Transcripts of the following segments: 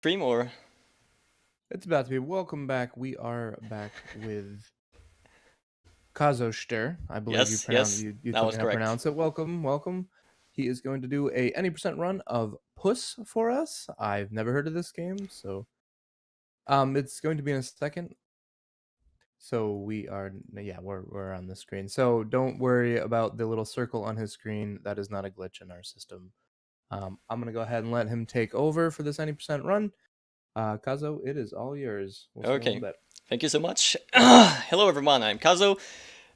stream or? It's about to be. Welcome back. We are back with Chazoshtare. I believe you pronounce Yes, you that told was me how to correct. pronounce it. Welcome. He is going to do a any percent run of PUSS for us. I've never heard of this game, so it's going to be in a second. So we're on the screen. So don't worry about the little circle on his screen. That is not a glitch in our system. I'm gonna go ahead and let him take over for this any percent run. Kazo, it is all yours. We'll see you in a Okay, little bit. thank you so much. Hello everyone, I'm Kazo.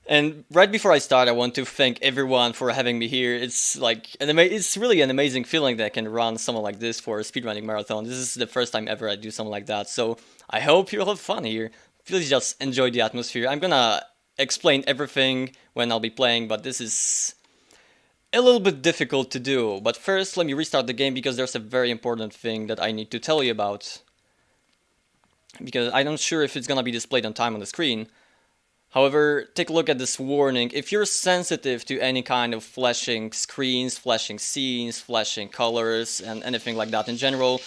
And right before I start, I want to thank everyone for having me here. It's like it's really an amazing feeling that I can run something like this for a speedrunning marathon. This is the first time ever I do something like that, so I hope you'll have fun here. Please just enjoy the atmosphere. I'm gonna explain everything when I'll be playing, but this is a little bit difficult to do. But first, let me restart the game because there's a very important thing that I need to tell you about. Because I'm not sure if it's gonna be displayed on time on the screen. However, take a look at this warning. If you're sensitive to any kind of flashing screens, flashing scenes, flashing colors, and anything like that in general,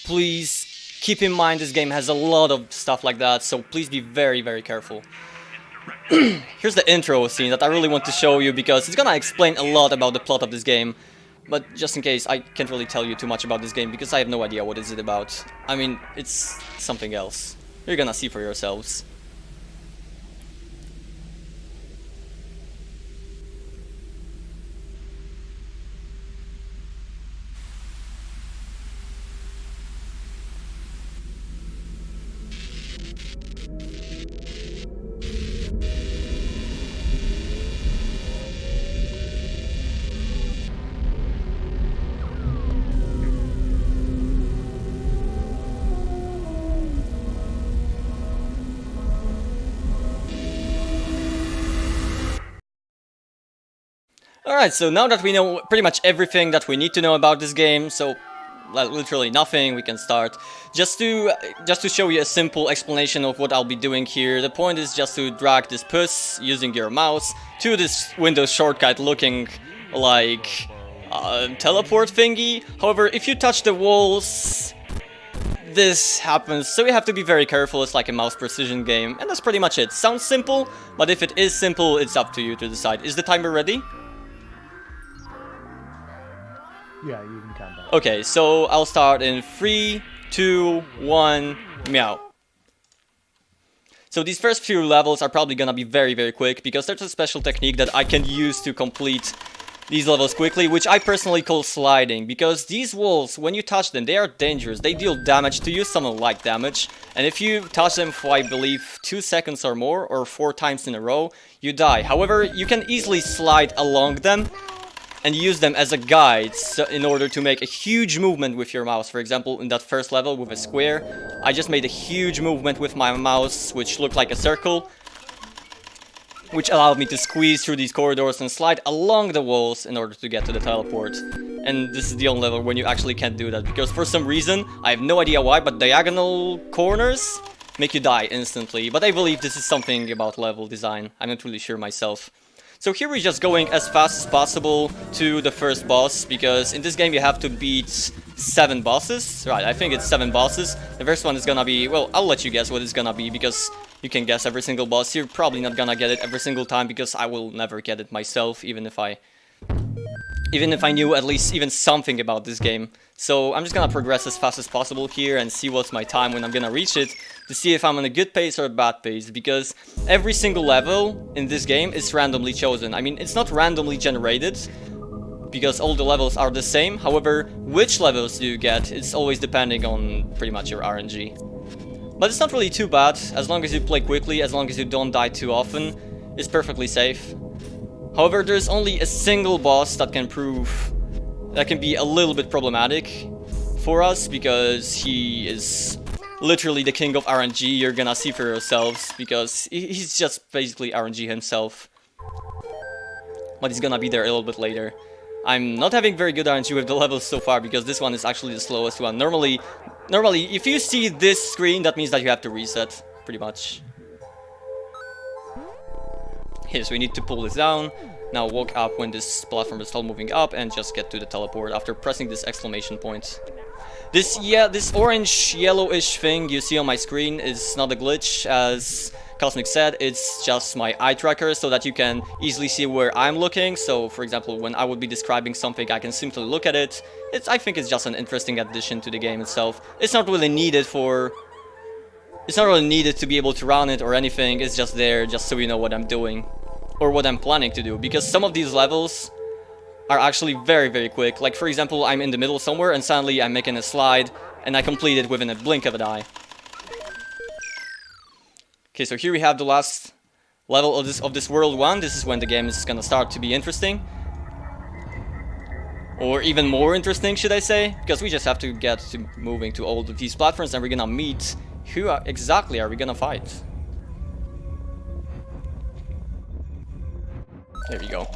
please keep in mind this game has a lot of stuff like that, so please be very, very careful. Here's the intro scene that I really want to show you because it's gonna explain a lot about the plot of this game. But just in case, I can't really tell you too much about this game because I have no idea what is it about. I mean, it's something else. You're gonna see for yourselves. Alright, so now that we know pretty much everything that we need to know about this game, so literally nothing, we can start. Just to show you a simple explanation of what I'll be doing here, the point is just to drag this PUSS using your mouse to this Windows shortcut looking like a teleport thingy. However, if you touch the walls, this happens, so you have to be very careful. It's like a mouse precision game, and that's pretty much it. Sounds simple, but if it is simple, it's up to you to decide. Is the timer ready? Yeah, you can count down. Okay, so I'll start in 3, 2, 1, meow. So these first few levels are probably gonna be very, very quick because there's a special technique that I can use to complete these levels quickly, which I personally call sliding, because these walls, when you touch them, they are dangerous. They deal damage to you, some light damage, and if you touch them for, I believe, 2 seconds or more, or 4 times in a row, you die. However, you can easily slide along them and use them as a guide in order to make a huge movement with your mouse. For example, in that first level with a square, I just made a huge movement with my mouse, which looked like a circle, which allowed me to squeeze through these corridors and slide along the walls in order to get to the teleport. And this is the only level when you actually can't do that, because for some reason, I have no idea why, but diagonal corners make you die instantly. But I believe this is something about level design. I'm not really sure myself. So here we're just going as fast as possible to the first boss, because in this game you have to beat 7 bosses. Right, I think it's 7 bosses. The first one is gonna be, well, I'll let you guess what it's gonna be, because you can guess every single boss. You're probably not gonna get it every single time, because I will never get it myself, even if I knew at least even something about this game. So I'm just gonna progress as fast as possible here and see what's my time when I'm gonna reach it, to see if I'm on a good pace or a bad pace, because every single level in this game is randomly chosen. I mean, it's not randomly generated, because all the levels are the same. However, which levels do you get, it's always depending on pretty much your RNG. But it's not really too bad, as long as you play quickly, as long as you don't die too often, it's perfectly safe. However, there's only a single boss that can be a little bit problematic for us, because he is literally the king of RNG. You're gonna see for yourselves, because he's just basically RNG himself. But he's gonna be there a little bit later. I'm not having very good RNG with the levels so far, because this one is actually the slowest one. Normally, if you see this screen, that means that you have to reset, pretty much. Okay, so we need to pull this down. Now walk up when this platform is still moving up and just get to the teleport after pressing this exclamation point. This orange yellowish thing you see on my screen is not a glitch, as Cosmic said. It's just my eye tracker so that you can easily see where I'm looking. So for example, when I would be describing something, I can simply look at it. I think it's just an interesting addition to the game itself. It's not really needed to be able to run it or anything. It's just there just so you know what I'm doing or what I'm planning to do, because some of these levels are actually very, very quick. Like for example, I'm in the middle somewhere and suddenly I'm making a slide and I complete it within a blink of an eye. Okay, so here we have the last level of this world 1. This is when the game is gonna start to be interesting. Or even more interesting, should I say? Because we just have to get to moving to all of these platforms and we're gonna meet... Who exactly are we gonna fight? There we go.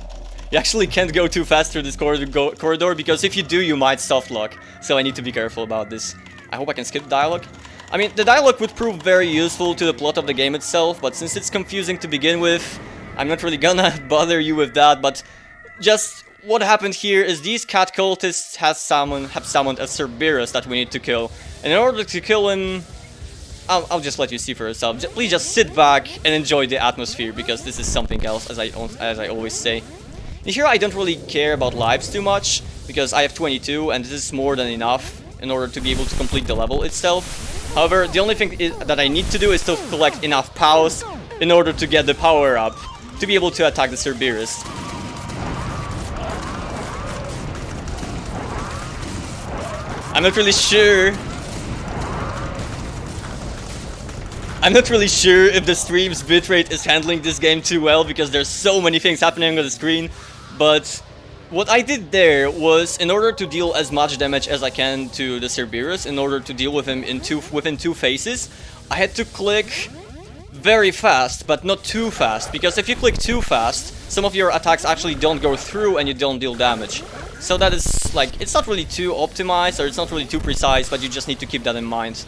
You actually can't go too fast through this corridor, because if you do, you might soft lock. So I need to be careful about this. I hope I can skip dialogue. I mean, the dialogue would prove very useful to the plot of the game itself, but since it's confusing to begin with, I'm not really gonna bother you with that. But just what happened here is these cat cultists have summoned a Cerberus that we need to kill. And in order to kill him, I'll just let you see for yourself. Please just sit back and enjoy the atmosphere, because this is something else, as I always say. And here I don't really care about lives too much, because I have 22 and this is more than enough in order to be able to complete the level itself. However, the only thing that I need to do is to collect enough PUSS in order to get the power up to be able to attack the Cerberus. I'm not really sure if the stream's bitrate is handling this game too well, because there's so many things happening on the screen. But what I did there was, in order to deal as much damage as I can to the Cerberus, in order to deal with him within 2 phases, I had to click very fast, but not too fast. Because if you click too fast, some of your attacks actually don't go through and you don't deal damage. So that is, like, it's not really too optimized, or it's not really too precise, but you just need to keep that in mind.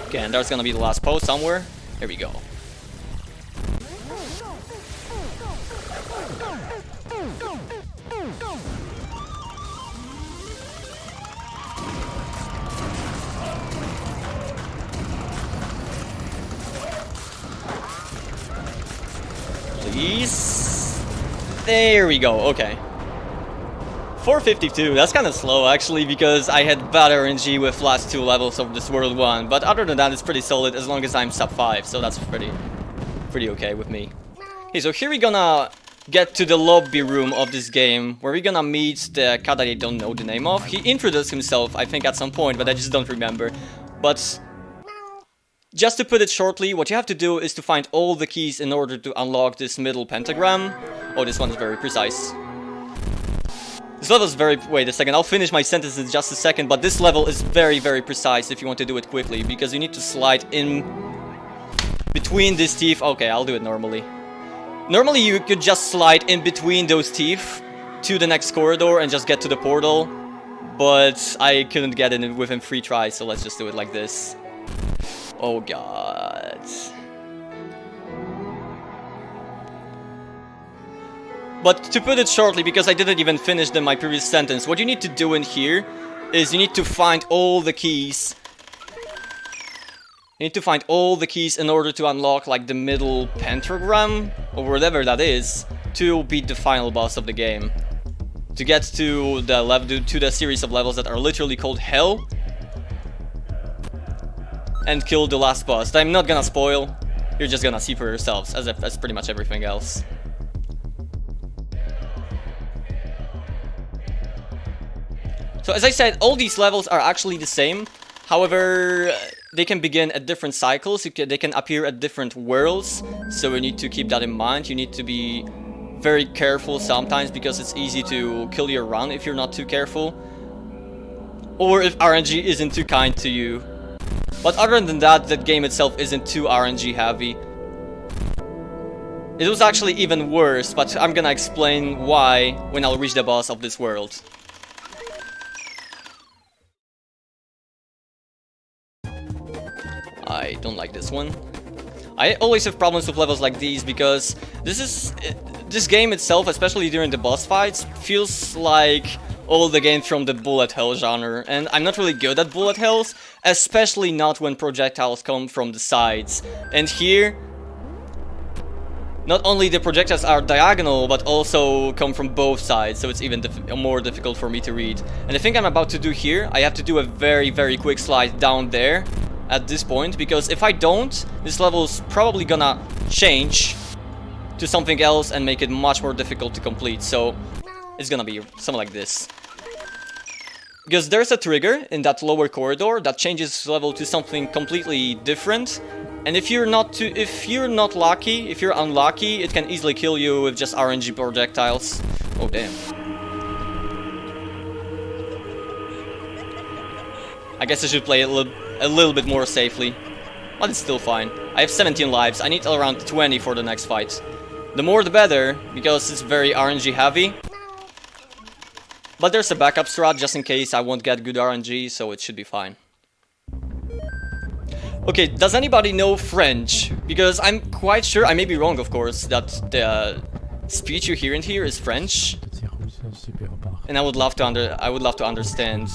Okay, and there's gonna be the last post somewhere. Here we go. Please. There we go, okay. 452, that's kind of slow actually, because I had bad RNG with last 2 levels of this World 1, but other than that it's pretty solid as long as I'm sub 5, so that's pretty okay with me. Okay, so here we're gonna get to the lobby room of this game, where we're gonna meet the cat that I don't know the name of. He introduced himself, I think, at some point, but I just don't remember. But just to put it shortly, what you have to do is to find all the keys in order to unlock this middle pentagram. Oh, this one is very precise. This level is very... Wait a second, I'll finish my sentence in just a second, but this level is very, very precise if you want to do it quickly, because you need to slide in between these teeth. Okay, I'll do it normally. Normally you could just slide in between those teeth to the next corridor and just get to the portal, but I couldn't get it within 3 tries, so let's just do it like this. Oh god. But to put it shortly, because I didn't even finish my previous sentence, what you need to do in here is you need to find all the keys. You need to find all the keys in order to unlock, like, the middle pentagram, or whatever that is, to beat the final boss of the game. To get to the series of levels that are literally called Hell, and kill the last boss. I'm not gonna spoil, you're just gonna see for yourselves, as if that's pretty much everything else. So as I said, all these levels are actually the same. However, they can begin at different cycles. They can appear at different worlds. So you need to keep that in mind. You need to be very careful sometimes, because it's easy to kill your run if you're not too careful. Or if RNG isn't too kind to you. But other than that, the game itself isn't too RNG heavy. It was actually even worse, but I'm gonna explain why when I'll reach the boss of this world. I don't like this one. I always have problems with levels like these, because this game itself, especially during the boss fights, feels like all the games from the bullet hell genre, and I'm not really good at bullet hells, especially not when projectiles come from the sides. And here, not only the projectiles are diagonal, but also come from both sides, so it's even more difficult for me to read. And the thing I'm about to do here, I have to do a very, very quick slide down there at this point, because if I don't, this level's probably gonna change to something else and make it much more difficult to complete. So it's gonna be something like this. Because there's a trigger in that lower corridor that changes level to something completely different. And if you're not lucky, if you're unlucky, it can easily kill you with just RNG projectiles. Oh damn. I guess I should play a little bit more safely. But it's still fine. I have 17 lives, I need around 20 for the next fight. The more the better, because it's very RNG heavy. But there's a backup strat just in case I won't get good RNG, so it should be fine. Okay, does anybody know French? Because I'm quite sure, I may be wrong of course, that the speech you hear in here is French. And I would love to understand.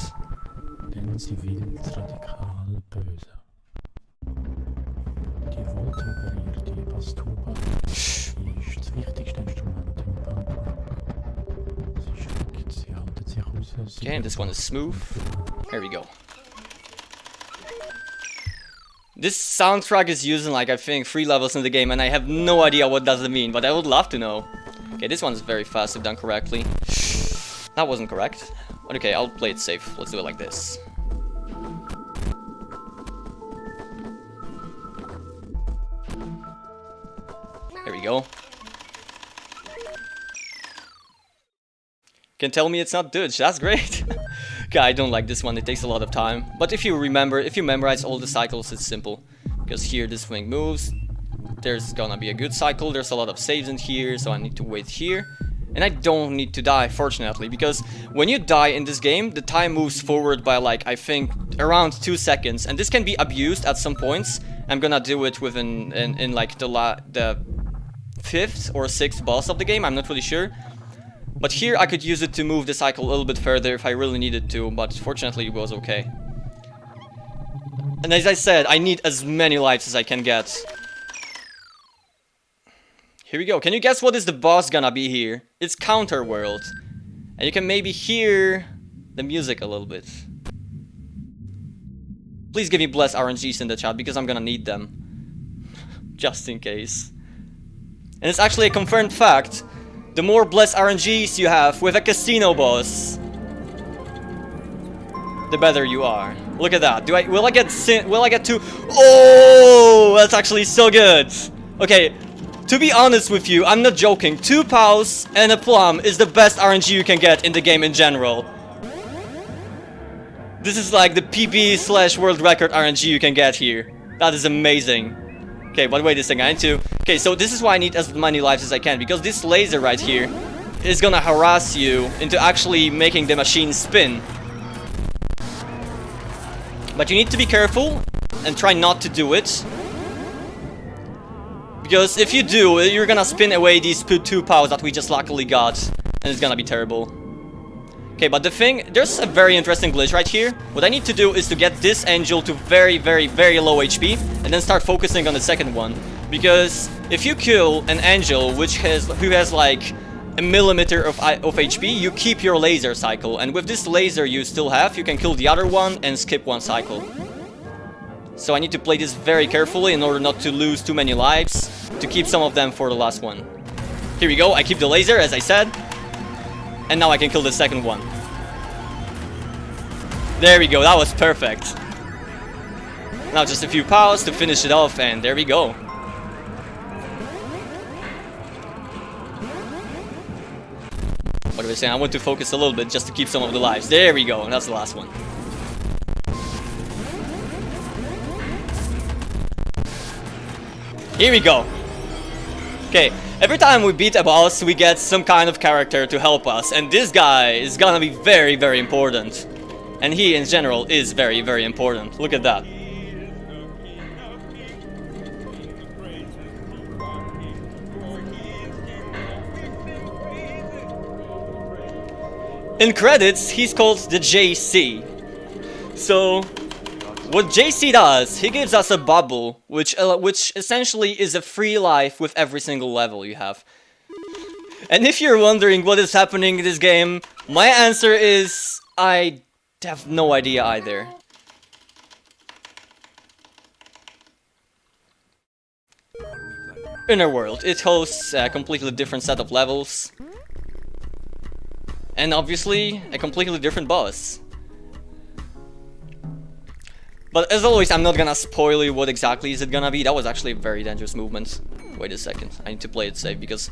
Okay, and this one is smooth. Here we go. This soundtrack is using like I think 3 levels in the game, and I have no idea what does it mean, but I would love to know. Okay, this one is very fast if done correctly. That wasn't correct. But okay, I'll play it safe. Let's do it like this. Here we go. Can tell me it's not Dutch, that's great. Okay, I don't like this one, it takes a lot of time. But if you memorize all the cycles, it's simple. Because here this thing moves, there's gonna be a good cycle, there's a lot of saves in here, so I need to wait here. And I don't need to die, fortunately, because when you die in this game, the time moves forward by like, I think, around 2 seconds. And this can be abused at some points. I'm gonna do it within in like the 5th or 6th boss of the game, I'm not really sure. But here I could use it to move the cycle a little bit further if I really needed to, but fortunately it was okay. And as I said, I need as many lives as I can get. Here we go. Can you guess what is the boss gonna be here? It's Counterworld. And you can maybe hear the music a little bit. Please give me blessed RNGs in the chat because I'm gonna need them. Just in case. And it's actually a confirmed fact. The more blessed RNGs you have with a casino boss, the better you are. Look at that. Will I get 2? Oh, that's actually so good. Okay, to be honest with you, I'm not joking. 2 PUSS and a plum is the best RNG you can get in the game in general. This is like the PB/world record RNG you can get here. That is amazing. Okay, but wait a second, I need to... Okay, so this is why I need as many lives as I can, because this laser right here is gonna harass you into actually making the machine spin. But you need to be careful and try not to do it. Because if you do, you're gonna spin away these 2 PUSS that we just luckily got, and it's gonna be terrible. Okay, but there's a very interesting glitch right here. What I need to do is to get this angel to very, very, very low HP, and then start focusing on the second one. Because if you kill an angel who has like a millimeter of HP, you keep your laser cycle, and with this laser you still have, you can kill the other one and skip 1 cycle. So I need to play this very carefully in order not to lose too many lives, to keep some of them for the last one. Here we go, I keep the laser as I said. And now I can kill the second one. There we go, that was perfect. Now just a few PUSS to finish it off, and there we go. What was I saying? I want to focus a little bit just to keep some of the lives. There we go, and that's the last one. Here we go. Okay, every time we beat a boss, we get some kind of character to help us, and this guy is gonna be very, very important. And he, in general, is very, very important. Look at that. In credits, he's called the JC. So, what JC does, he gives us a bubble, which essentially is a free life with every single level you have. And if you're wondering what is happening in this game, my answer is I have no idea either. Inner World. It hosts a completely different set of levels. And obviously, a completely different boss. But as always, I'm not gonna spoil you what exactly is it gonna be. That was actually a very dangerous movement. Wait a second, I need to play it safe because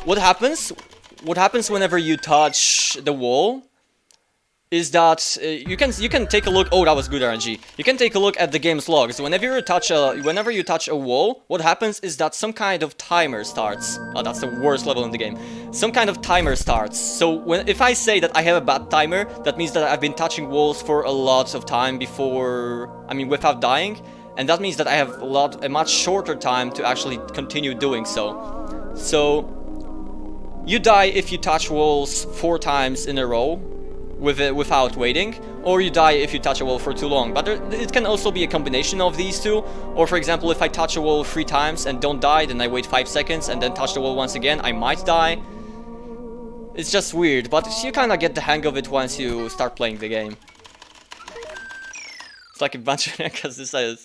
what happens whenever you touch the wall is that you can take a look. Oh, that was good RNG. You can take a look at the game's logs. Whenever you touch a wall, what happens is that some kind of timer starts. Oh, that's the worst level in the game. Some kind of timer starts. So if I say that I have a bad timer, that means that I've been touching walls for a lot of time without dying, and that means that I have a much shorter time to actually continue doing so. So you die if you touch walls 4 times in a row without waiting, or you die if you touch a wall for too long. But it can also be a combination of these two. Or for example, if I touch a wall 3 times and don't die, then I wait 5 seconds and then touch the wall once again, I might die. It's just weird, but you kind of get the hang of it once you start playing the game. It's like a bunch of hackers decided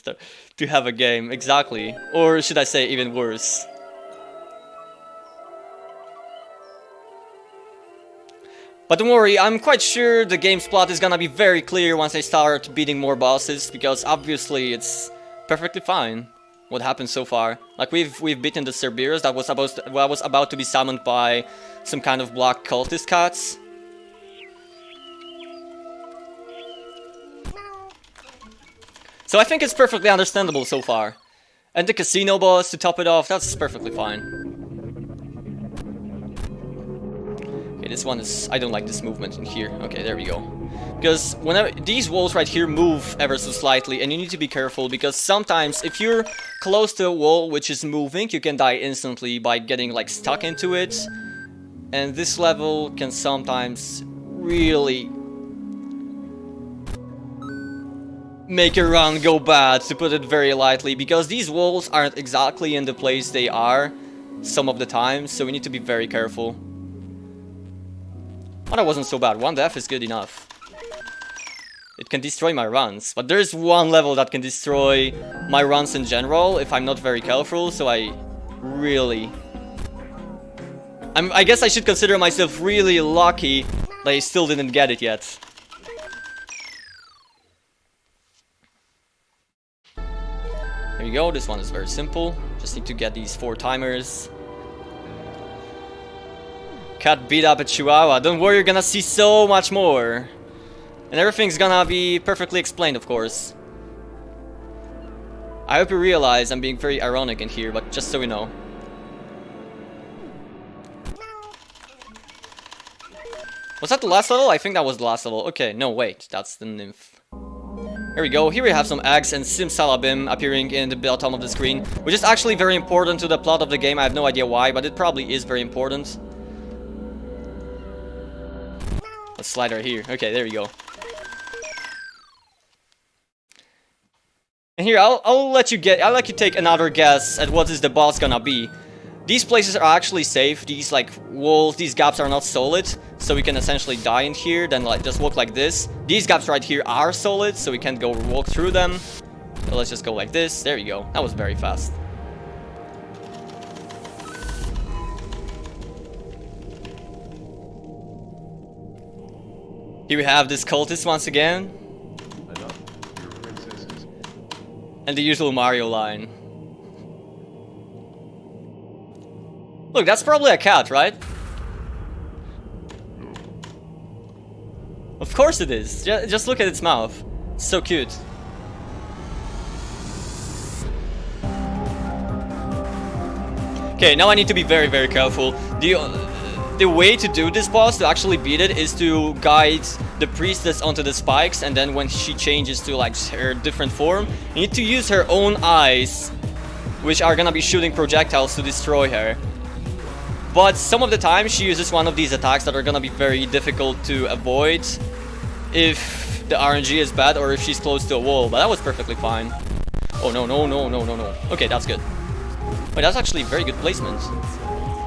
to have a game, exactly. Or should I say even worse. But don't worry, I'm quite sure the game's plot is gonna be very clear once I start beating more bosses, because obviously it's perfectly fine what happened so far. Like we've beaten the Cerberus that was about to be summoned by some kind of black cultist cats. So I think it's perfectly understandable so far. And the casino boss to top it off, that's perfectly fine. This one is... I don't like this movement in here. Okay, there we go. Because whenever... These walls right here move ever so slightly, and you need to be careful, because sometimes if you're close to a wall which is moving, you can die instantly by getting, like, stuck into it. And this level can sometimes really make a run go bad, to put it very lightly, because these walls aren't exactly in the place they are some of the time, so we need to be very careful. Oh, that wasn't so bad. 1 death is good enough. It can destroy my runs, but there's one level that can destroy my runs in general if I'm not very careful, so I guess I should consider myself really lucky that I still didn't get it yet. There you go, this one is very simple. Just need to get these 4 timers. Cat beat up a chihuahua. Don't worry, you're gonna see so much more. And everything's gonna be perfectly explained, of course. I hope you realize I'm being very ironic in here, but just so you know. Was that the last level? I think that was the last level. Okay, no, wait. That's the nymph. Here we go. Here we have some eggs and Simsalabim appearing in the bottom of the screen, which is actually very important to the plot of the game. I have no idea why, but it probably is very important. Let's slide right here. Okay, there we go. And here, I'll let you take another guess at what is the boss gonna be. These places are actually safe. These like walls, these gaps are not solid, so we can essentially die in here. Then like just walk like this. These gaps right here are solid, so we can't go walk through them. So let's just go like this. There you go. That was very fast. Here we have this cultist once again. And the usual Mario line. Look, that's probably a cat, right? Of course it is. Just look at its mouth. It's so cute. Okay, now I need to be very, very careful. The way to do this boss, to actually beat it, is to guide the priestess onto the spikes, and then when she changes to like her different form, you need to use her own eyes, which are gonna be shooting projectiles to destroy her. but some of the time she uses one of these attacks that are gonna be very difficult to avoid if the RNG is bad or if she's close to a wall, but that was perfectly fine. Oh no, no, no, no, no, no. Okay, that's good. Wait, that's actually very good placement.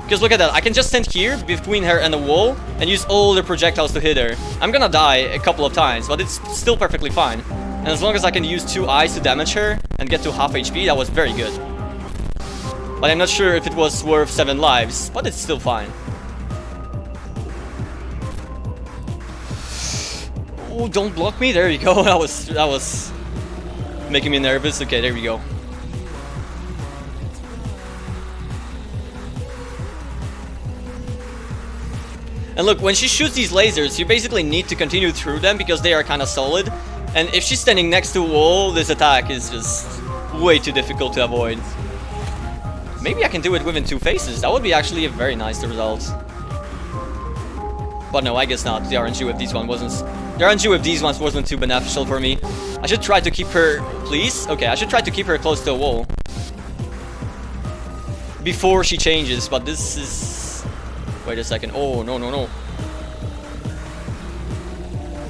Because look at that, I can just stand here between her and the wall and use all the projectiles to hit her. I'm gonna die a couple of times, but it's still perfectly fine. And as long as I can use 2 eyes to damage her and get to half HP, that was very good. But I'm not sure if it was worth 7 lives, but it's still fine. Oh, don't block me. There you go. That was making me nervous. Okay, there we go. And look, when she shoots these lasers, you basically need to continue through them because they are kind of solid. And if she's standing next to a wall, this attack is just way too difficult to avoid. Maybe I can do it within 2 phases. That would be actually a very nice result. But no, I guess not. The RNG with these ones wasn't too beneficial for me. I should try to keep her, please. Okay, I should try to keep her close to a wall before she changes. But this is. Wait a second. Oh no no no.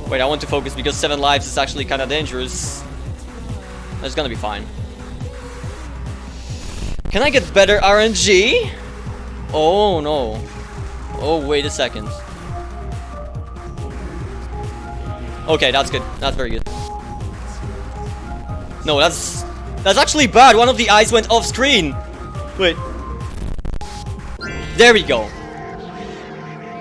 Wait, I want to focus because 7 lives is actually kind of dangerous. That's gonna be fine. Can I get better RNG? Oh no. Oh, wait a second. Okay, that's good. That's very good. No, that's actually bad. One of the eyes went off screen. Wait. There we go.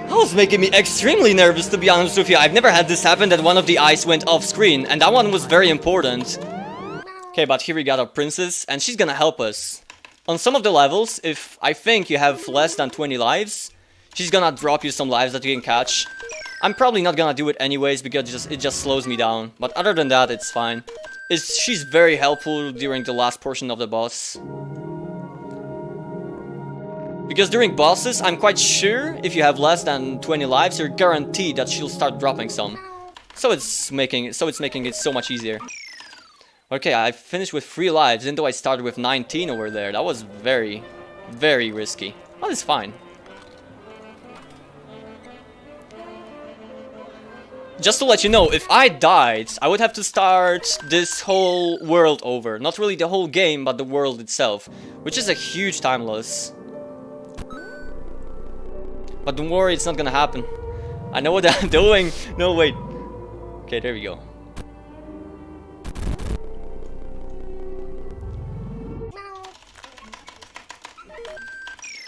That was making me extremely nervous, to be honest with you. I've never had this happen, that one of the eyes went off screen, and that one was very important. Okay, but here we got our princess, and she's gonna help us. On some of the levels, if I think you have less than 20 lives, she's gonna drop you some lives that you can catch. I'm probably not gonna do it anyways because it just slows me down. But other than that, it's fine. She's very helpful during the last portion of the boss. Because during bosses, I'm quite sure if you have less than 20 lives, you're guaranteed that she'll start dropping some. So it's making it so much easier. Okay, I finished with 3 lives, even though I started with 19 over there. That was very, very risky. But it's fine. Just to let you know, if I died, I would have to start this whole world over. Not really the whole game, but the world itself. Which is a huge time loss. But don't worry, it's not gonna happen. I know what I'm doing. No, wait. Okay, there we go.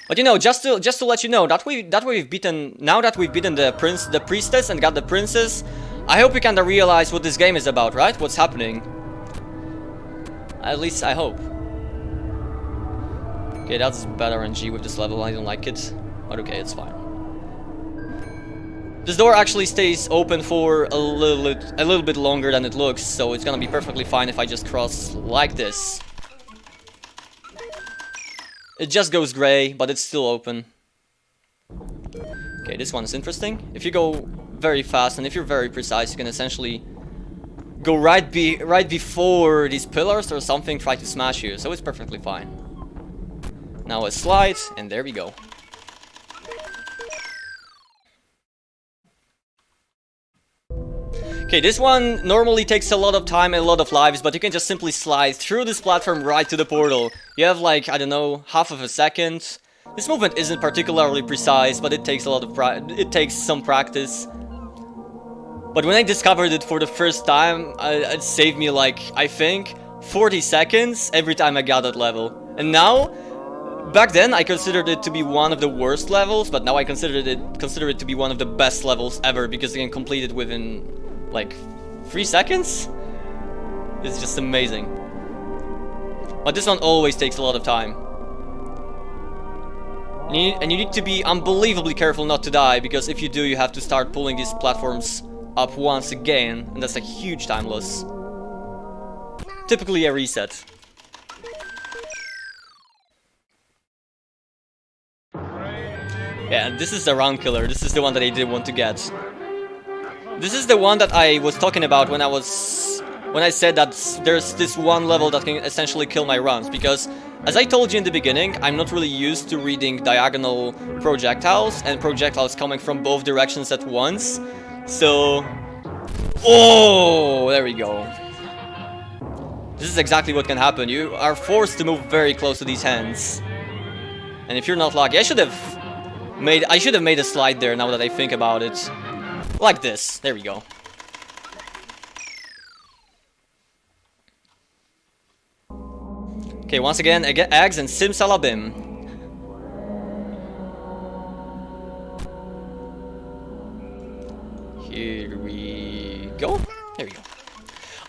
But you know, just to let you know that we've beaten the priestess and got the princess. I hope you kinda realize what this game is about, right? What's happening. At least I hope. Okay, that's bad RNG with this level. I don't like it, but okay, it's fine. This door actually stays open for a little bit longer than it looks, so it's gonna be perfectly fine if I just cross like this. It just goes gray, but it's still open. Okay, this one is interesting. If you go very fast and if you're very precise, you can essentially go right before these pillars or something, try to smash you, so it's perfectly fine. Now a slide, and there we go. Okay, this one normally takes a lot of time and a lot of lives, but you can just simply slide through this platform right to the portal. You have like, I don't know, half of a second. This movement isn't particularly precise, but it takes it takes some practice. But when I discovered it for the first time, it saved me like, I think, 40 seconds every time I got that level. And now, back then I considered it to be one of the worst levels, but now I consider it to be one of the best levels ever because you can complete it within like 3 seconds? It's just amazing. But this one always takes a lot of time. And you need to be unbelievably careful not to die, because if you do, you have to start pulling these platforms up once again, and that's a huge time loss. Typically a reset. Yeah, this is the round killer. This is the one that I did want to get. This is the one that I was talking about when I was when I said that there's this one level that can essentially kill my runs, because as I told you in the beginning, I'm not really used to reading diagonal projectiles and projectiles coming from both directions at once. So... Oh, there we go. This is exactly what can happen. You are forced to move very close to these hands. And if you're not lucky, I should have made a slide there now that I think about it. Like this. There we go. Okay, once again, eggs and simsalabim. Here we go. There we go.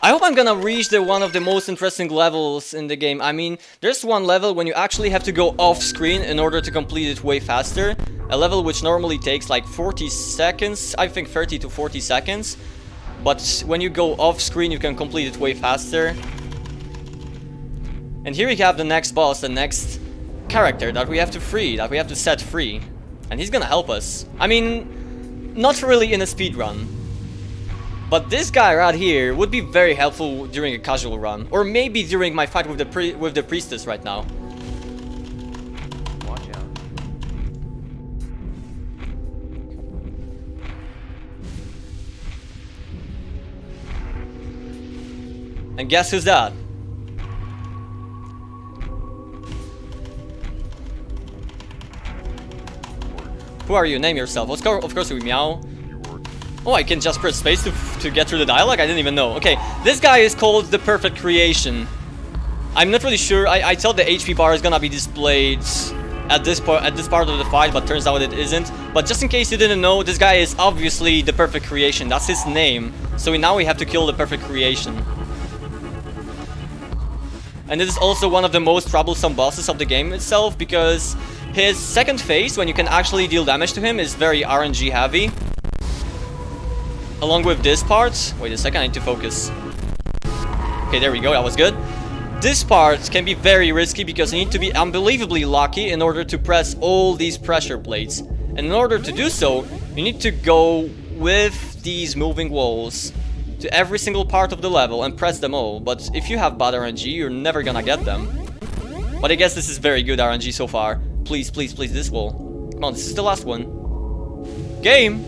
I hope I'm gonna reach one of the most interesting levels in the game. I mean, there's one level when you actually have to go off screen in order to complete it way faster. A level which normally takes like 40 seconds, I think 30 to 40 seconds. But when you go off screen, you can complete it way faster. And here we have the next boss, the next character that we have to free, that we have to set free. And he's gonna help us. I mean, not really in a speed run. But this guy right here would be very helpful during a casual run. Or maybe during my fight with the priestess right now. Watch out. And guess who's that? Who are you? Name yourself. Of course, we meow. Oh, I can just press space to get through the dialogue? I didn't even know. Okay, this guy is called the Perfect Creation. I'm not really sure. I thought the HP bar is gonna be displayed at this part of the fight, but turns out it isn't. But just in case you didn't know, this guy is obviously the Perfect Creation. That's his name. So now we have to kill the Perfect Creation. And this is also one of the most troublesome bosses of the game itself, because his second phase, when you can actually deal damage to him, is very RNG heavy. Along with this part... Wait a second, I need to focus. Okay, there we go, that was good. This part can be very risky because you need to be unbelievably lucky in order to press all these pressure plates. And in order to do so, you need to go with these moving walls to every single part of the level and press them all. But if you have bad RNG, you're never gonna get them. But I guess this is very good RNG so far. Please, please, please, this wall. Come on, this is the last one. Game!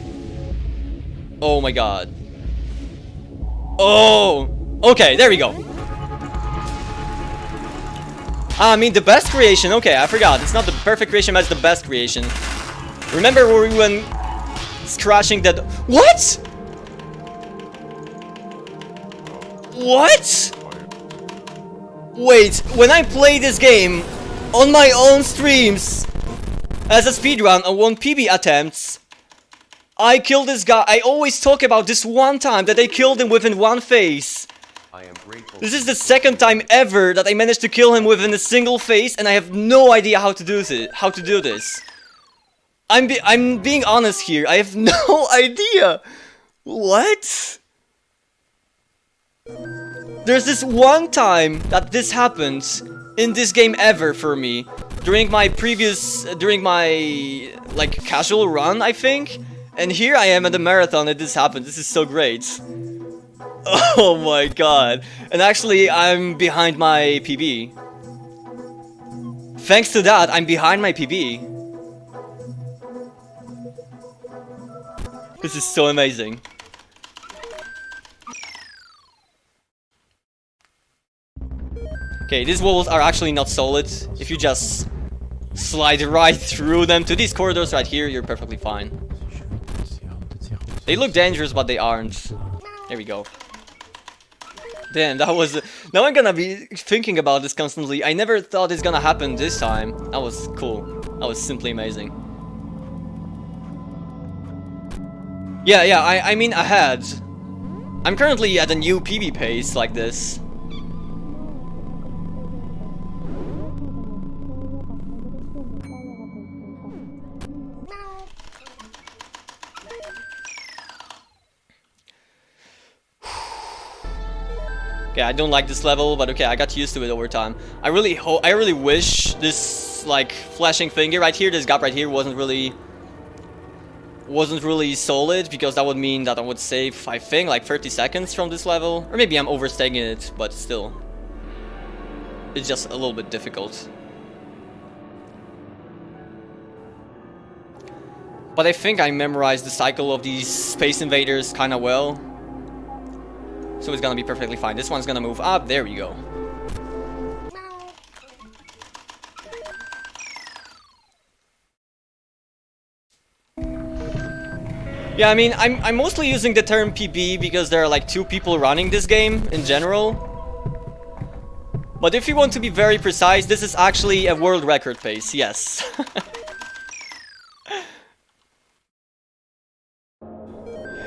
Oh my god. Oh! Okay, there we go. I mean, the best creation. Okay, I forgot. It's not the perfect creation, but it's the best creation. Remember where we went crashing that... What?! What?! Wait, when I play this game on my own streams as a speedrun on 1 PB attempts, I killed this guy. I always talk about this one time that I killed him within one phase. I am grateful. This is the second time ever that I managed to kill him within a single phase, and I have no idea how to do this. I'm being honest here. I have no idea. What? There's this one time that this happened in this game ever for me. During my like casual run, I think. And here I am at the marathon and this happened. This is so great. Oh my god. And actually, I'm behind my PB. Thanks to that, I'm behind my PB. This is so amazing. Okay, these walls are actually not solid. If you just slide right through them to these corridors right here, you're perfectly fine. They look dangerous, but they aren't. There we go. Damn, that was... Now I'm gonna be thinking about this constantly. I never thought it's gonna happen this time. That was cool. That was simply amazing. Yeah, I mean ahead. I'm currently at a new PB pace like this. Okay, I don't like this level, but okay, I got used to it over time. I really wish this like flashing finger right here, this gap right here wasn't really wasn't really solid, because that would mean that I would save, I think, like 30 seconds from this level. Or maybe I'm overstating it, but still. It's just a little bit difficult. But I think I memorized the cycle of these Space Invaders kinda well. So it's gonna be perfectly fine. This one's gonna move up. There we go. Yeah, I mean, I'm mostly using the term PB because there are like 2 people running this game in general. But if you want to be very precise, this is actually a world record pace, yes.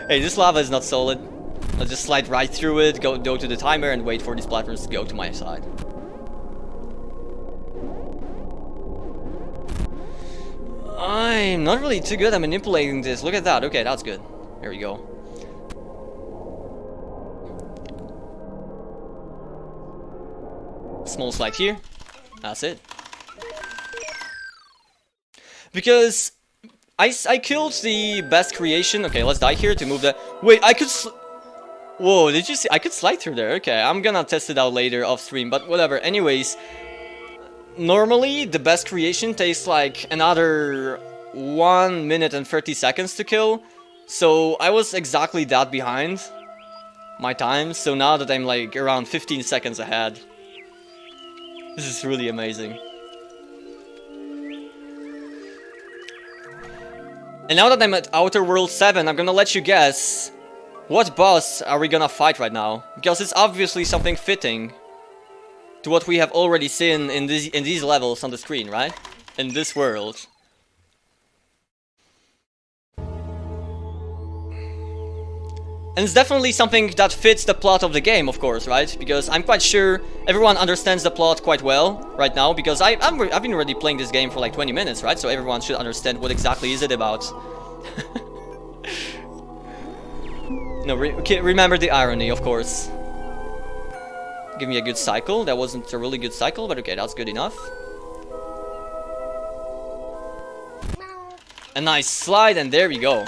Hey, this lava is not solid. Let's just slide right through it, go to the timer, and wait for these platforms to go to my side. I'm not really too good at manipulating this. Look at that. Okay, that's good. There we go. Small slide here. That's it. Because I killed the best creation. Okay, let's die here to move the... Wait, I could... Whoa, did you see? I could slide through there. Okay, I'm gonna test it out later off stream, but whatever. Anyways, normally the best creation takes like another 1 minute and 30 seconds to kill. So I was exactly that behind my time. So now that I'm like around 15 seconds ahead. This is really amazing. And now that I'm at Outer World 7, I'm gonna let you guess what boss are we gonna fight right now? Because it's obviously something fitting to what we have already seen in these levels on the screen, right? In this world. And it's definitely something that fits the plot of the game, of course, right? Because I'm quite sure everyone understands the plot quite well right now, because I've been already playing this game for like 20 minutes, right? So everyone should understand what exactly is it about. No, remember the irony, of course. Give me a good cycle. That wasn't a really good cycle, but okay, that's good enough. A nice slide, and there we go.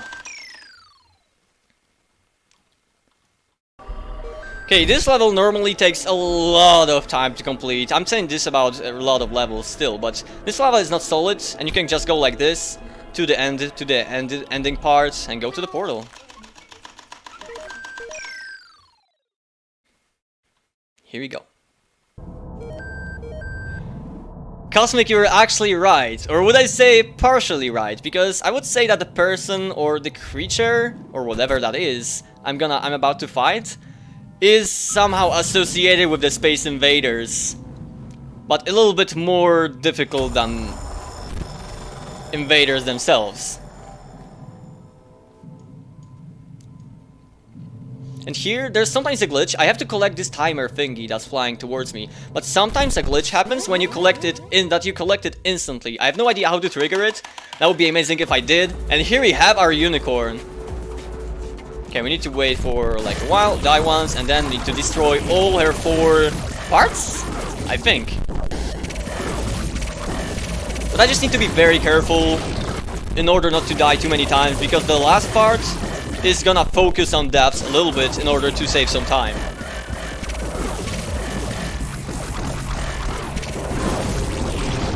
Okay, this level normally takes a lot of time to complete. I'm saying this about a lot of levels still, but this level is not solid, and you can just go like this to the ending part and go to the portal. Here we go. Cosmic, you were actually right, or would I say partially right? Because I would say that the person or the creature or whatever that is I'm about to fight is somehow associated with the Space Invaders, but a little bit more difficult than invaders themselves. And here, there's sometimes a glitch. I have to collect this timer thingy that's flying towards me, but sometimes a glitch happens when you collect it instantly. I have no idea how to trigger it. That would be amazing if I did. And here we have our unicorn. Okay, we need to wait for like a while, die once, and then need to destroy all her 4 parts, I think. But I just need to be very careful in order not to die too many times, because the last part is gonna focus on depths a little bit in order to save some time.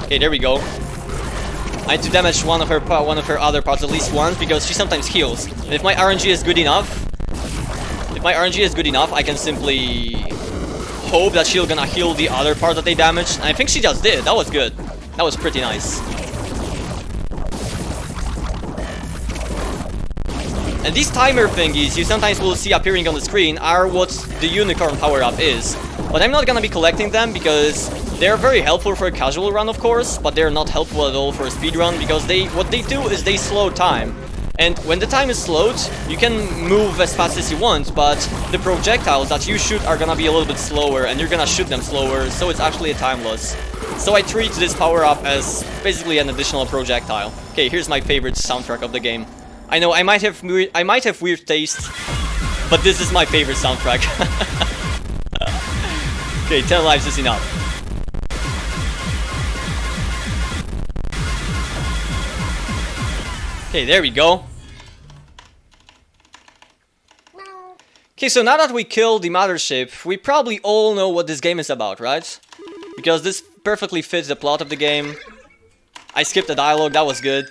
Okay, there we go. I need to damage one of her other parts at least once, because she sometimes heals. And if my RNG is good enough, I can simply hope that she's gonna heal the other part that they damaged. And I think she just did. That was good. That was pretty nice. And these timer thingies you sometimes will see appearing on the screen are what the unicorn power-up is. But I'm not gonna be collecting them because they're very helpful for a casual run, of course, but they're not helpful at all for a speed run, because what they do is they slow time. And when the time is slowed, you can move as fast as you want, but the projectiles that you shoot are gonna be a little bit slower, and you're gonna shoot them slower, so it's actually a time loss. So I treat this power-up as basically an additional projectile. Okay, here's my favorite soundtrack of the game. I know I might have weird taste, but this is my favorite soundtrack. Okay, 10 lives is enough. Okay, there we go. Okay, so now that we killed the mothership, we probably all know what this game is about, right? Because this perfectly fits the plot of the game. I skipped the dialogue, that was good.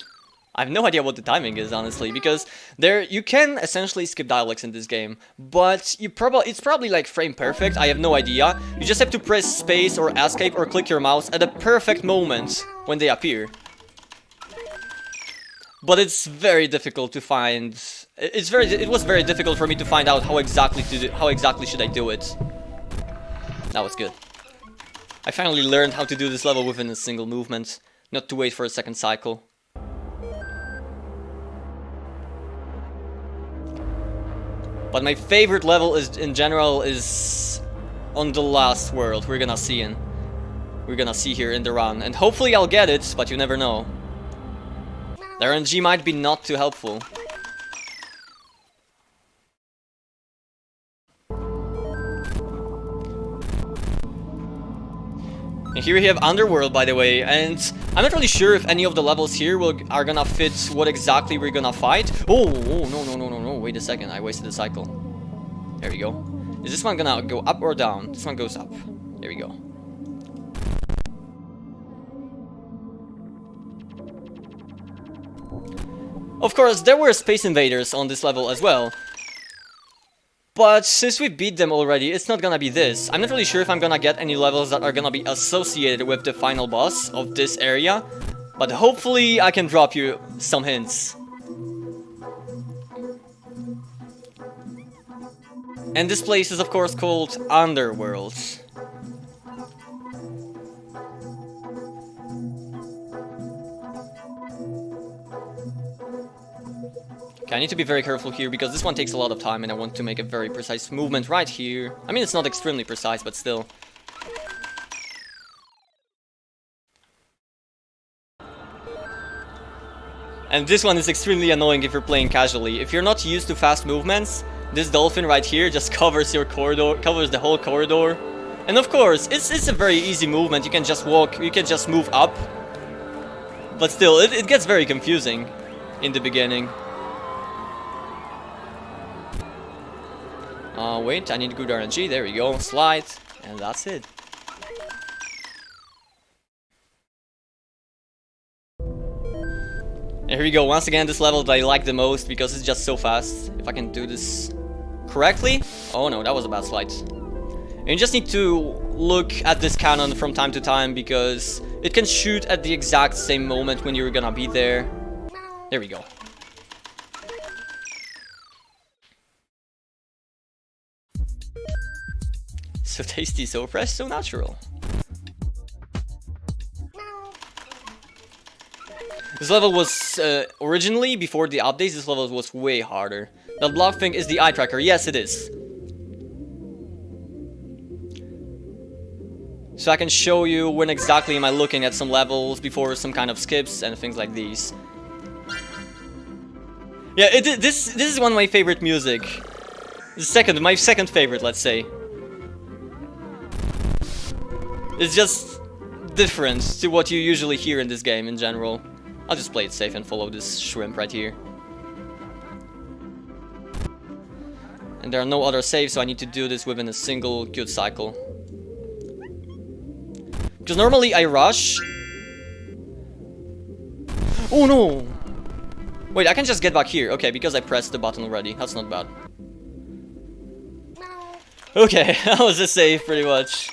I have no idea what the timing is, honestly, because you can essentially skip dialogues in this game, but it's probably like frame perfect, I have no idea. You just have to press space or escape or click your mouse at the perfect moment when they appear. But it's very difficult to find. It was very difficult for me to find out how exactly should I do it. That was good. I finally learned how to do this level within a single movement, not to wait for a second cycle. But my favorite level in general is on the last world we're gonna see here in the run, and hopefully I'll get it, but you never know. The RNG might be not too helpful. And here we have Underworld, by the way, and I'm not really sure if any of the levels here are gonna fit what exactly we're gonna fight. Oh, no, wait a second, I wasted a cycle. There we go. Is this one gonna go up or down? This one goes up. There we go. Of course, there were Space Invaders on this level as well. But since we beat them already, it's not gonna be this. I'm not really sure if I'm gonna get any levels that are gonna be associated with the final boss of this area. But hopefully I can drop you some hints. And this place is of course called Underworld. Okay, I need to be very careful here because this one takes a lot of time and I want to make a very precise movement right here. I mean, it's not extremely precise, but still. And this one is extremely annoying if you're playing casually. If you're not used to fast movements, this dolphin right here just covers your corridor, covers the whole corridor. And of course, it's a very easy movement. You can just walk, you can just move up. But still, it gets very confusing in the beginning. Wait, I need good RNG. There we go. Slide. And that's it. And here we go. Once again, this level that I like the most because it's just so fast. If I can do this correctly. Oh no, that was a bad slide. And you just need to look at this cannon from time to time because it can shoot at the exact same moment when you're gonna be there. There we go. So tasty, so fresh, so natural. This level was, originally, before the updates, this level was way harder. That block thing is the eye tracker. Yes, it is. So I can show you when exactly am I looking at some levels before some kind of skips and things like these. Yeah, this is one of my favorite music. My second favorite, let's say. It's just different to what you usually hear in this game in general. I'll just play it safe and follow this shrimp right here. And there are no other saves, so I need to do this within a single good cycle. Because normally I rush. Oh no! Wait, I can just get back here. Okay, because I pressed the button already. That's not bad. Okay, that was a save pretty much.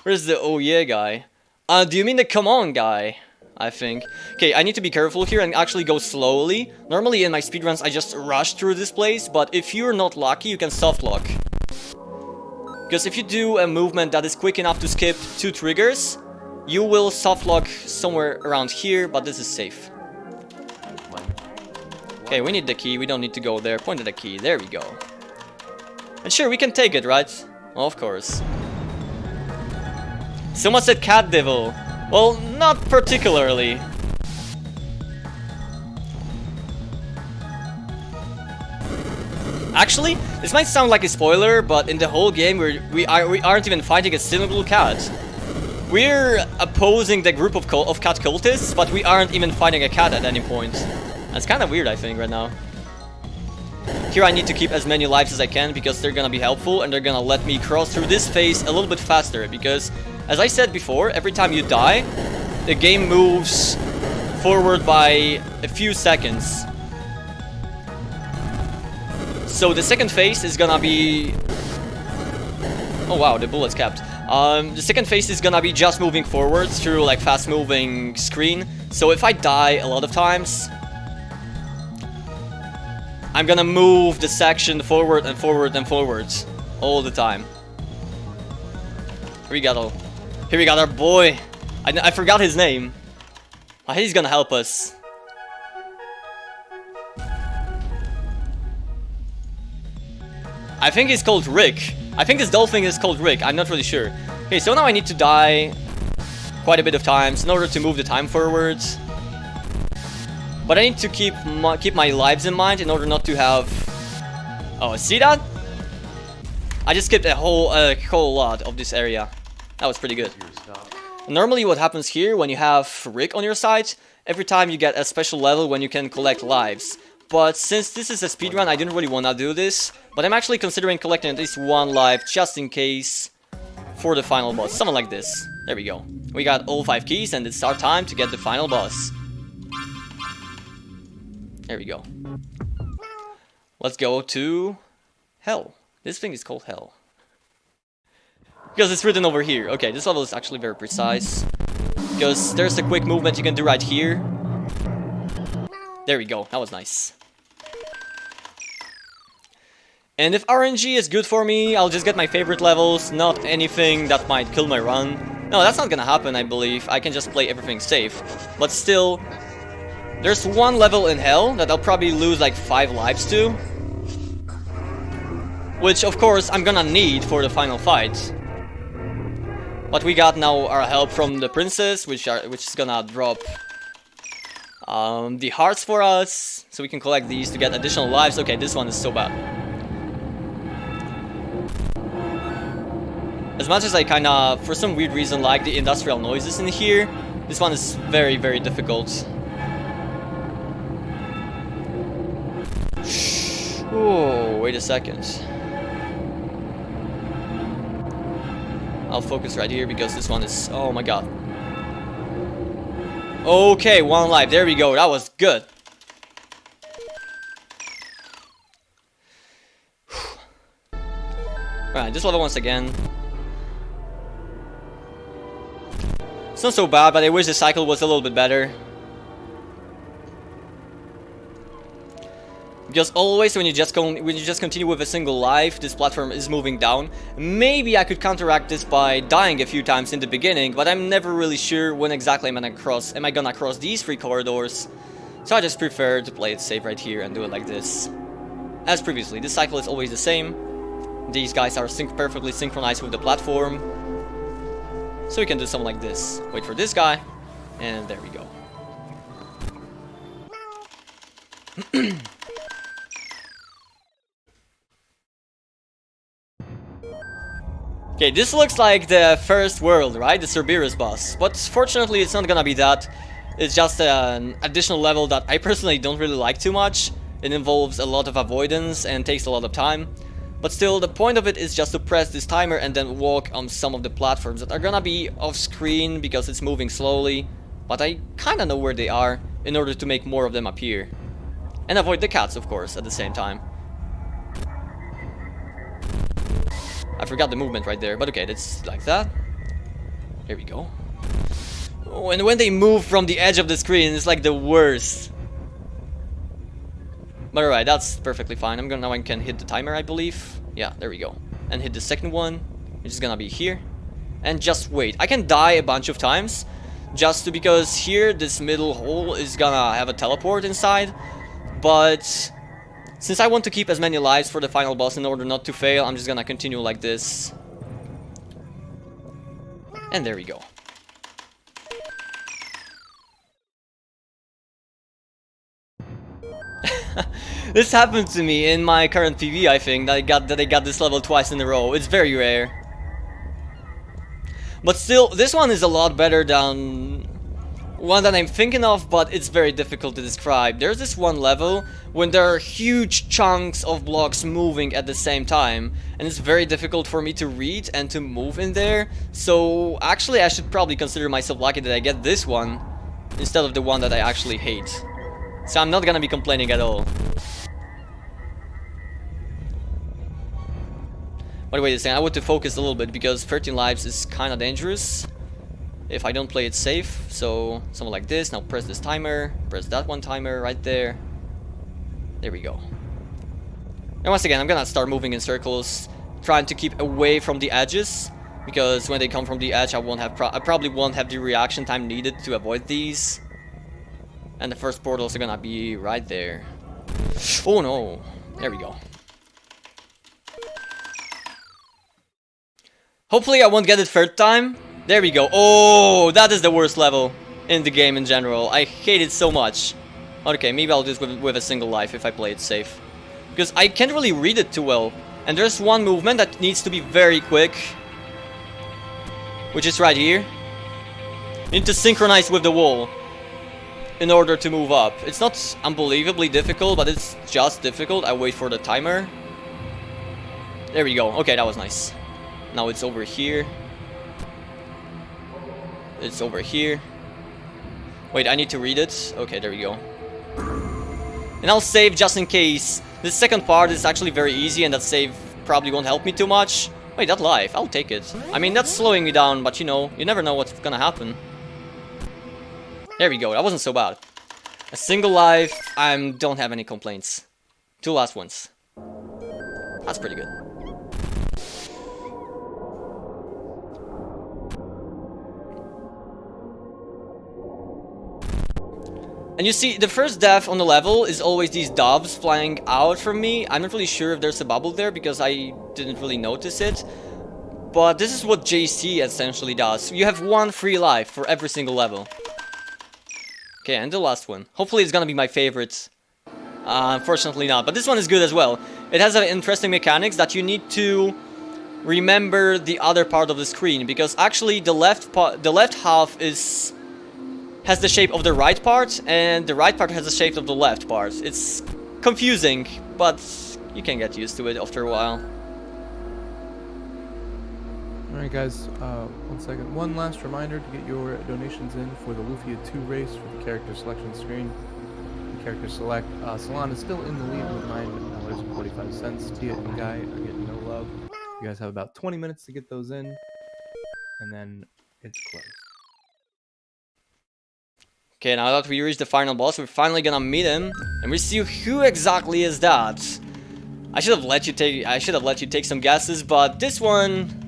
Where's the oh yeah guy? Do you mean the come on guy? I think. Okay, I need to be careful here and actually go slowly. Normally in my speedruns I just rush through this place, but if you're not lucky you can soft lock. Because if you do a movement that is quick enough to skip 2 triggers, you will soft lock somewhere around here, but this is safe. Okay, we need the key, we don't need to go there. Point at the key, there we go. And sure, we can take it, right? Well, of course. Someone said Cat Devil. Well, not particularly. Actually, this might sound like a spoiler, but in the whole game we aren't even fighting a single cat. We're opposing the group of cat cultists, but we aren't even fighting a cat at any point. That's kind of weird, I think, right now. Here I need to keep as many lives as I can because they're gonna be helpful and they're gonna let me cross through this phase a little bit faster because, as I said before, every time you die, the game moves forward by a few seconds. So the second phase is gonna be... Oh wow, the bullet's capped. The second phase is gonna be just moving forward through like fast moving screen. So if I die a lot of times, I'm gonna move the section forward and forward and forward all the time. Here we got our boy. I forgot his name. He's gonna help us. I think he's called Rick. I think this dolphin is called Rick. I'm not really sure. Okay, so now I need to die quite a bit of times in order to move the time forwards. But I need to keep my lives in mind in order not to have... Oh, see that? I just skipped a whole lot of this area. That was pretty good. Normally what happens here when you have Rick on your side, every time you get a special level when you can collect lives. But since this is a speedrun, I didn't really want to do this. But I'm actually considering collecting at least one life just in case for the final boss. Something like this. There we go. We got all 5 keys and it's our time to get the final boss. There we go. Let's go to Hell. This thing is called Hell. Because it's written over here. Okay, this level is actually very precise. Because there's a quick movement you can do right here. There we go. That was nice. And if RNG is good for me, I'll just get my favorite levels, not anything that might kill my run. No, that's not gonna happen, I believe. I can just play everything safe. But still, there's one level in Hell that I'll probably lose like 5 lives to. Which, of course, I'm gonna need for the final fight. But we got now our help from the princess, which is gonna drop the hearts for us. So we can collect these to get additional lives. Okay, this one is so bad. As much as I kinda, for some weird reason, like the industrial noises in here, this one is very, very difficult. Oh, wait a second. I'll focus right here because this one is... Oh my god. Okay, 1 life. There we go. That was good. Alright, this level once again. It's not so bad, but I wish the cycle was a little bit better. Because always when you just continue with a single life, this platform is moving down. Maybe I could counteract this by dying a few times in the beginning, but I'm never really sure when exactly am I gonna cross these 3 corridors. So I just prefer to play it safe right here and do it like this. As previously, this cycle is always the same. These guys are perfectly synchronized with the platform. So we can do something like this. Wait for this guy, and there we go. Okay, this looks like the first world, right? The Cerberus boss. But fortunately, it's not gonna be that. It's just an additional level that I personally don't really like too much. It involves a lot of avoidance and takes a lot of time. But still, the point of it is just to press this timer and then walk on some of the platforms that are gonna be off screen because it's moving slowly. But I kinda know where they are in order to make more of them appear. And avoid the cats, of course, at the same time. I forgot the movement right there, but okay, it's like that. Here we go. Oh, and when they move from the edge of the screen, it's like the worst. But alright, that's perfectly fine. Now I can hit the timer, I believe. Yeah, there we go. And hit the second one, which is gonna be here. And just wait. I can die a bunch of times, because here, this middle hole is gonna have a teleport inside. But since I want to keep as many lives for the final boss in order not to fail, I'm just gonna continue like this. And there we go. This happened to me in my current PV, I think, that I got this level twice in a row. It's very rare. But still, this one is a lot better than one that I'm thinking of, but it's very difficult to describe. There's this one level when there are huge chunks of blocks moving at the same time, and it's very difficult for me to read and to move in there. So actually I should probably consider myself lucky that I get this one instead of the one that I actually hate. So I'm not gonna be complaining at all. By the way, I want to focus a little bit because 13 lives is kinda dangerous if I don't play it safe. So something like this. Now press this timer, press that one timer right there. There we go. And once again, I'm gonna start moving in circles, trying to keep away from the edges, because when they come from the edge, I probably won't have the reaction time needed to avoid these. And the first portals are gonna be right there. Oh no! There we go. Hopefully I won't get it third time. There we go. Oh, that is the worst level in the game in general. I hate it so much. Okay, maybe I'll do this with a single life if I play it safe. Because I can't really read it too well. And there's one movement that needs to be very quick, which is right here. You need to synchronize with the wall in order to move up. It's not unbelievably difficult, but it's just difficult. I wait for the timer. There we go. Okay, that was nice. Now it's over here. It's over here. Wait, I need to read it. Okay, there we go. And I'll save just in case. This second part is actually very easy, and that save probably won't help me too much. Wait, that life, I'll take it. I mean, that's slowing me down, but you know, you never know what's gonna happen. There we go, that wasn't so bad. A single life, I don't have any complaints. 2 last ones. That's pretty good. And you see, the first death on the level is always these doves flying out from me. I'm not really sure if there's a bubble there because I didn't really notice it. But this is what JC essentially does. You have 1 free life for every single level. Okay, and the last one. Hopefully it's gonna be my favorite. Unfortunately not, but this one is good as well. It has an interesting mechanics that you need to remember the other part of the screen. Because actually the left half has the shape of the right part, and the right part has the shape of the left part. It's confusing, but you can get used to it after a while. Alright guys, 1 second. One last reminder to get your donations in for the Lufia 2 race for the character selection screen. The character select, Salon is still in the lead with $9.45. Tia and Guy are getting no love. You guys have about 20 minutes to get those in, and then it's closed. Okay, now that we reach the final boss, we're finally gonna meet him, and we see who exactly is that. I should have let you take some guesses, but this one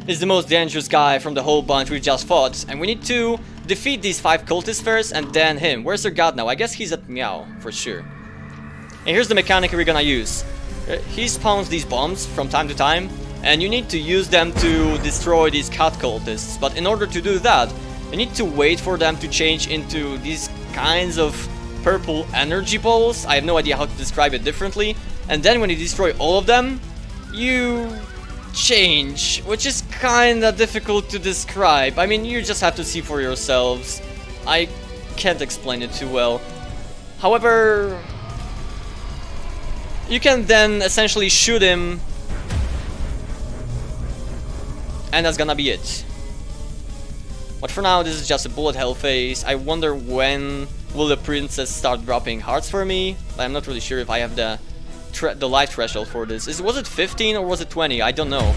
is the most dangerous guy from the whole bunch we just fought, and we need to defeat these 5 cultists first, and then him. Where's their god now? I guess he's at Meow, for sure. And here's the mechanic we're gonna use. He spawns these bombs from time to time, and you need to use them to destroy these cat cultists, but in order to do that, you need to wait for them to change into these kinds of purple energy balls. I have no idea how to describe it differently. And then when you destroy all of them, you change, which is kinda difficult to describe. I mean, you just have to see for yourselves. I can't explain it too well. However, you can then essentially shoot him, and that's gonna be it. But for now, this is just a bullet hell phase. I wonder when will the princess start dropping hearts for me. But I'm not really sure if I have the life threshold for this. Was it 15 or was it 20? I don't know.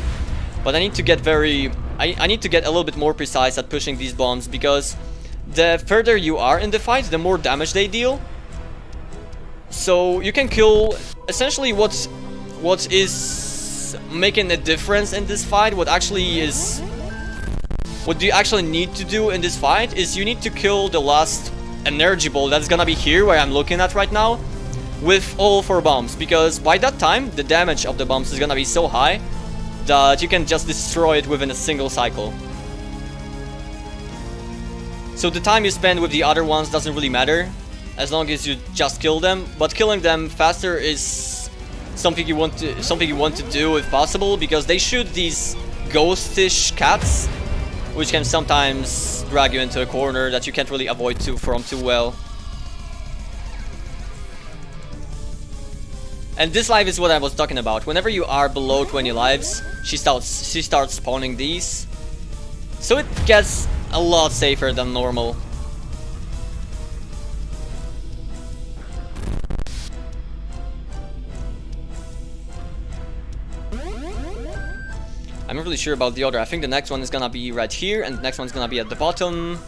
But I need to get I need to get a little bit more precise at pushing these bombs, because the further you are in the fight, the more damage they deal. So you can kill essentially what is making a difference in this fight. What you actually need to do in this fight is you need to kill the last energy ball that's gonna be here where I'm looking at right now with all 4 bombs, because by that time the damage of the bombs is gonna be so high that you can just destroy it within a single cycle. So the time you spend with the other ones doesn't really matter as long as you just kill them, but killing them faster is something you want to do if possible, because they shoot these ghostish cats which can sometimes drag you into a corner that you can't really avoid too well. And this life is what I was talking about. Whenever you are below 20 lives, she starts spawning these. So it gets a lot safer than normal. I'm not really sure about the order. I think the next one is gonna be right here, and the next one's gonna be at the bottom.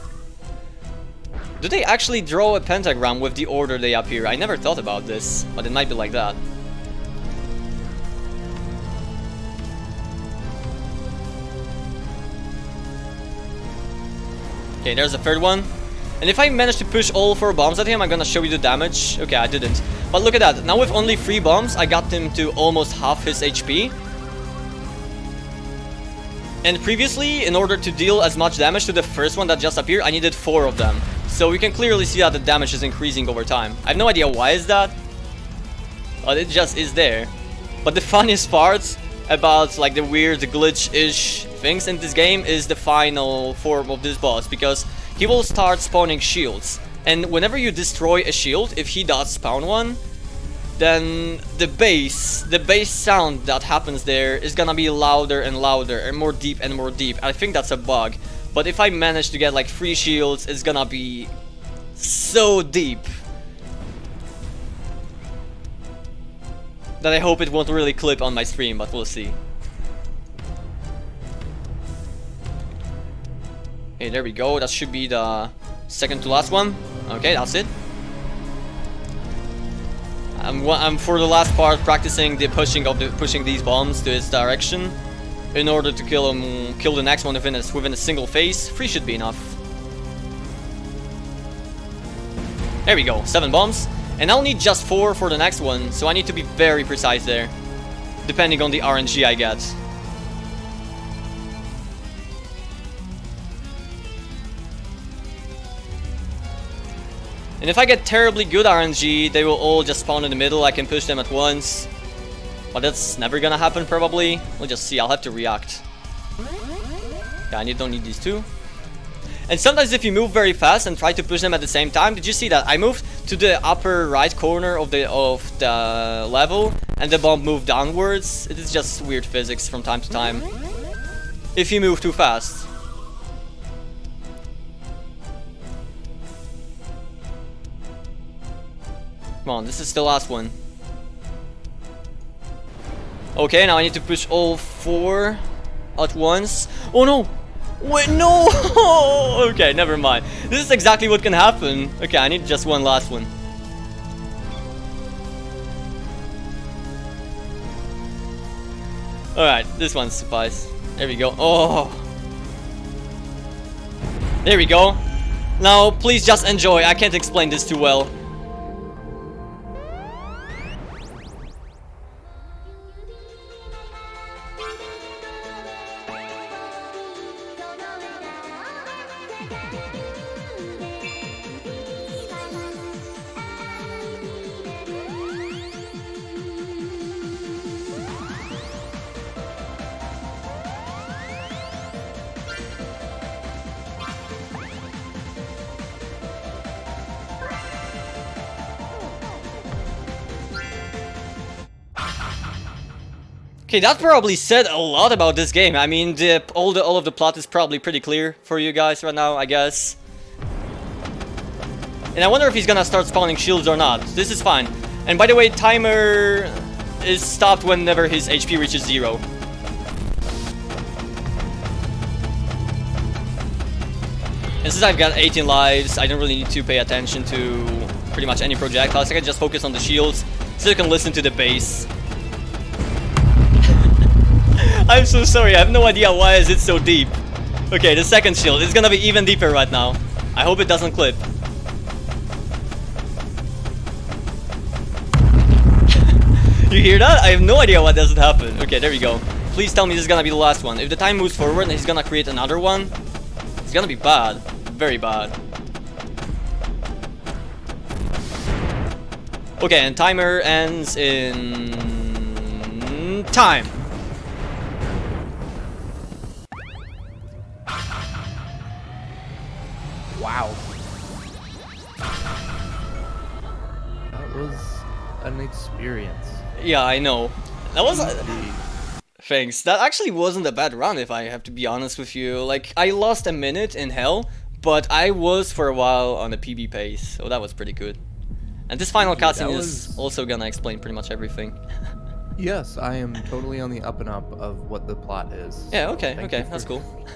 Do they actually draw a pentagram with the order they appear? I never thought about this, but it might be like that. Okay, there's the third one. And if I manage to push all 4 bombs at him, I'm gonna show you the damage. Okay, I didn't. But look at that. Now with only 3 bombs, I got him to almost half his HP. And previously, in order to deal as much damage to the first one that just appeared, I needed 4 of them. So we can clearly see that the damage is increasing over time. I have no idea why is that, but it just is there. But the funniest part about like the weird glitch-ish things in this game is the final form of this boss, because he will start spawning shields. And whenever you destroy a shield, if he does spawn one, then the bass sound that happens there is gonna be louder and louder and more deep and more deep. I think that's a bug, but if I manage to get like 3 shields, it's gonna be so deep that I hope it won't really clip on my stream, but we'll see. Okay, there we go. That should be the second to last one. Okay, that's it. I'm for the last part practicing the pushing these bombs to its direction in order to kill the next one within a single phase. 3 should be enough. There we go, 7 bombs, and I'll need just 4 for the next one, so I need to be very precise there, depending on the RNG I get. And if I get terribly good RNG, they will all just spawn in the middle. I can push them at once. But that's never gonna happen probably. We'll just see, I'll have to react. Yeah, I don't need these 2. And sometimes if you move very fast and try to push them at the same time, did you see that? I moved to the upper right corner of the level, and the bomb moved downwards. It is just weird physics from time to time. If you move too fast. Come on, this is the last one. Okay, now I need to push all 4 at once. Oh no! Wait, no! Okay, never mind. This is exactly what can happen. Okay, I need just one last one. Alright, this one suffices. There we go. Oh! There we go. Now, please just enjoy. I can't explain this too well. Okay, that probably said a lot about this game. I mean, all of the plot is probably pretty clear for you guys right now, I guess. And I wonder if he's gonna start spawning shields or not. This is fine. And by the way, timer is stopped whenever his HP reaches 0. And since I've got 18 lives, I don't really need to pay attention to pretty much any projectiles. I can just focus on the shields so I can listen to the bass. I'm so sorry, I have no idea why is it so deep. Okay, the second shield is gonna be even deeper right now. I hope it doesn't clip. You hear that? I have no idea why doesn't happen. Okay, there we go. Please tell me this is gonna be the last one. If the time moves forward and he's gonna create another one, it's gonna be bad. Very bad. Okay, and timer ends in... time. Wow. That was an experience. Yeah, I know. That was... Indeed. Thanks. That actually wasn't a bad run, if I have to be honest with you. Like, I lost a minute in hell, but I was for a while on a PB pace, so that was pretty good. And this final That cutscene was- is also gonna explain pretty much everything. Yes, I am totally on the up and up of what the plot is. Yeah, so okay, thank okay, you for- that's cool.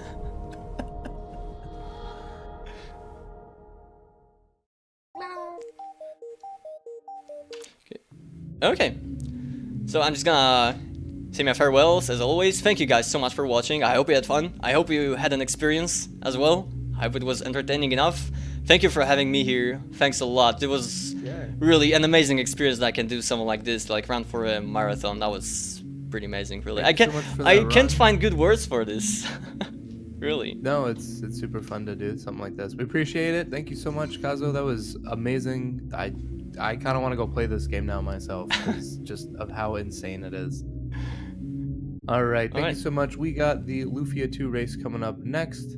Okay, so I'm just gonna say my farewells as always. Thank you guys so much for watching. I hope you had fun. I hope you had an experience as well. I hope it was entertaining enough. Thank you for having me here. Thanks a lot. It was really an amazing experience that I can do something like this, like run for a marathon. That was pretty amazing, really. Thank you so much for I that can't run. find good words for this. Really. No, it's super fun to do something like this. We appreciate it. Thank you so much, Kazo. That was amazing. I kind of want to go play this game now myself, 'cause just of how insane it is. All right, thank Alright. you so much. We got the Lufia 2 race coming up next.